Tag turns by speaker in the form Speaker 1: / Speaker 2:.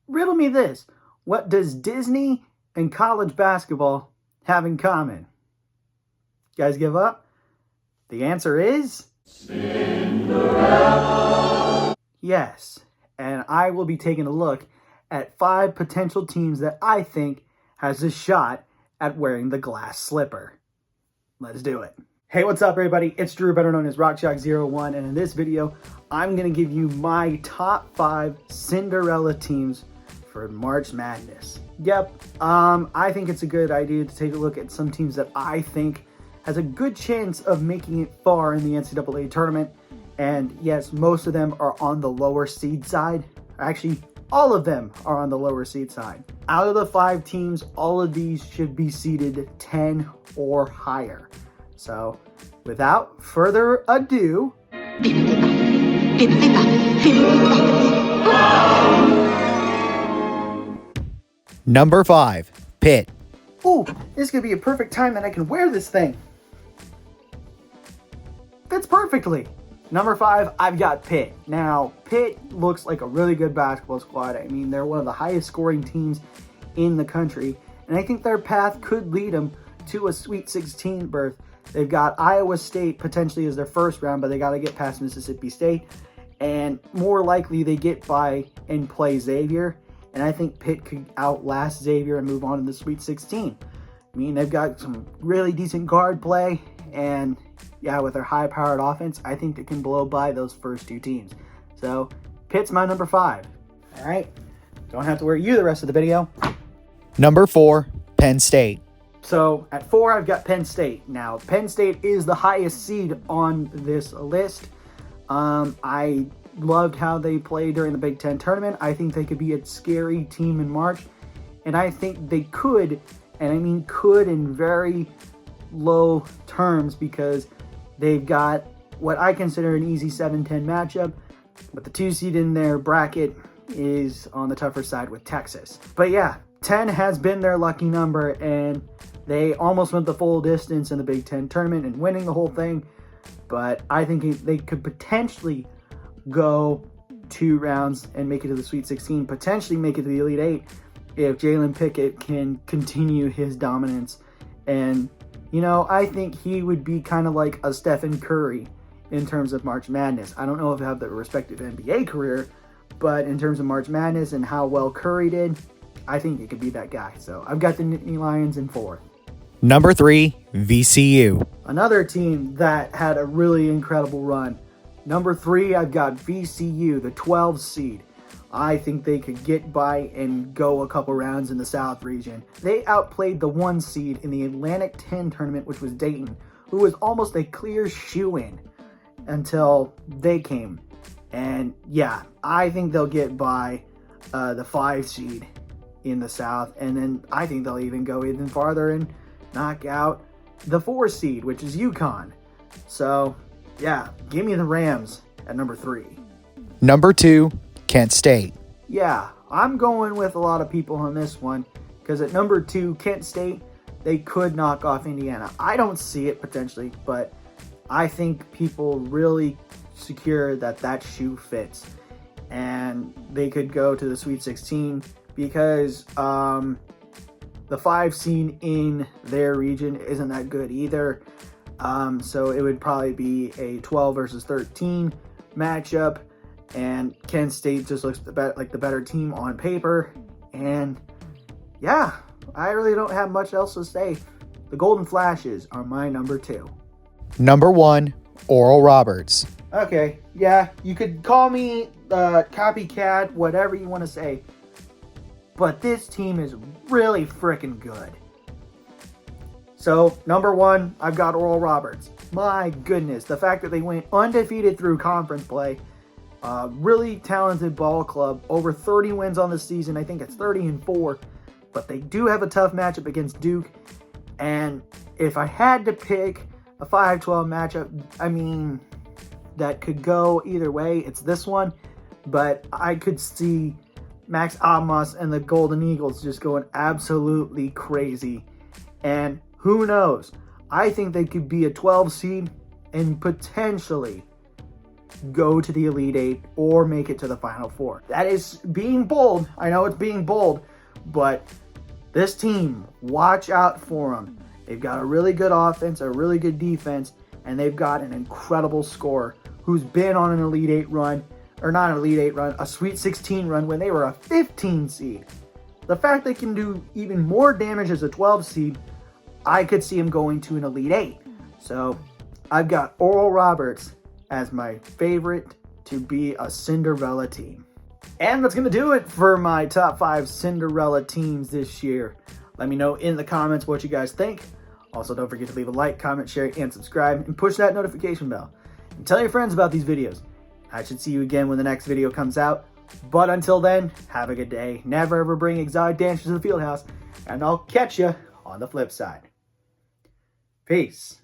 Speaker 1: riddle me this. What does Disney and college basketball have in common? You guys give up? The answer is Cinderella. Yes, and I will be taking a look at 5 potential teams that I think has a shot at wearing the glass slipper. Let's do it. Hey, what's up, everybody? It's Drew, better known as RockShock01, and in this video, I'm going to give you my top 5 Cinderella teams for March Madness. Yep, I think it's a good idea to take a look at some teams that I think has a good chance of making it far in the NCAA tournament. And yes, most of them are on the lower seed side. Actually, all of them are on the lower seed side. Out of the 5 teams, all of these should be seeded 10 or higher. So, without further ado,
Speaker 2: Number 5, Pitt.
Speaker 1: Ooh, this could be a perfect time that I can wear this thing. Fits perfectly. Number 5, I've got Pitt. Now, Pitt looks like a really good basketball squad. I mean, they're one of the highest scoring teams in the country, and I think their path could lead them to a Sweet 16 berth. They've got Iowa State potentially as their first round, but they got to get past Mississippi State, and more likely they get by and play Xavier, and I think Pitt could outlast Xavier and move on to the Sweet 16. I mean, they've got some really decent guard play, and yeah, with their high-powered offense, I think they can blow by those first 2 teams. So, Pitt's my number 5. All right, don't have to worry you the rest of the video.
Speaker 2: Number 4, Penn State.
Speaker 1: So, at 4, I've got Penn State. Now, Penn State is the highest seed on this list. I loved how they played during the Big Ten tournament. I think they could be a scary team in March. And I think they could, and I mean could in very low terms, because they've got what I consider an easy 7-10 matchup, but the 2 seed in their bracket is on the tougher side with Texas. But yeah, 10 has been their lucky number, and they almost went the full distance in the Big Ten tournament and winning the whole thing. But I think they could potentially go 2 rounds and make it to the Sweet 16, potentially make it to the Elite 8 if Jalen Pickett can continue his dominance. And you know, I think he would be kind of like a Stephen Curry in terms of March Madness. I don't know if they have the respective NBA career, but in terms of March Madness and how well Curry did, I think it could be that guy. So I've got the Nittany Lions in 4.
Speaker 2: Number 3, VCU.
Speaker 1: Another team that had a really incredible run. Number 3, I've got VCU, the 12 seed. I think they could get by and go a couple rounds in the South region. They outplayed the 1 seed in the Atlantic 10 tournament, which was Dayton, who was almost a clear shoo-in until they came. And yeah, I think they'll get by the 5 seed in the South, and then I think they'll even go even farther and knock out the 4 seed, which is UConn. So yeah, give me the Rams at number 3.
Speaker 2: Number 2, Kent State.
Speaker 1: Yeah, I'm going with a lot of people on this one, because at number 2, Kent State, they could knock off Indiana. I don't see it potentially, but I think people really secure that shoe fits, and they could go to the Sweet 16 because the 5 seed in their region isn't that good either. So it would probably be a 12 versus 13 matchup. And Kent State just looks like the better team on paper. And yeah, I really don't have much else to say. The Golden Flashes are my number 2.
Speaker 2: Number 1, Oral Roberts.
Speaker 1: Okay, yeah, you could call me copycat, whatever you want to say. But this team is really freaking good. So, number 1, I've got Oral Roberts. My goodness, the fact that they went undefeated through conference play. Really talented ball club, over 30 wins on the season. I think it's 30-4, but they do have a tough matchup against Duke. And if I had to pick a 5-12 matchup, I mean, that could go either way. It's this one, but I could see Max Amos and the Golden Eagles just going absolutely crazy. And who knows? I think they could be a 12 seed and potentially go to the Elite Eight or make it to the Final Four. That is being bold. I know it's being bold, but this team, watch out for them. They've got a really good offense, a really good defense, and they've got an incredible scorer who's been on an Elite Eight run, or not an Elite Eight run, a Sweet 16 run when they were a 15 seed. The fact they can do even more damage as a 12 seed, I could see him going to an Elite Eight. So I've got Oral Roberts as my favorite to be a Cinderella team. And that's going to do it for my top 5 Cinderella teams this year. Let me know in the comments what you guys think. Also, don't forget to leave a like, comment, share, and subscribe, and push that notification bell. And tell your friends about these videos. I should see you again when the next video comes out. But until then, have a good day. Never ever bring exotic dancers to the field house. And I'll catch you on the flip side. Peace.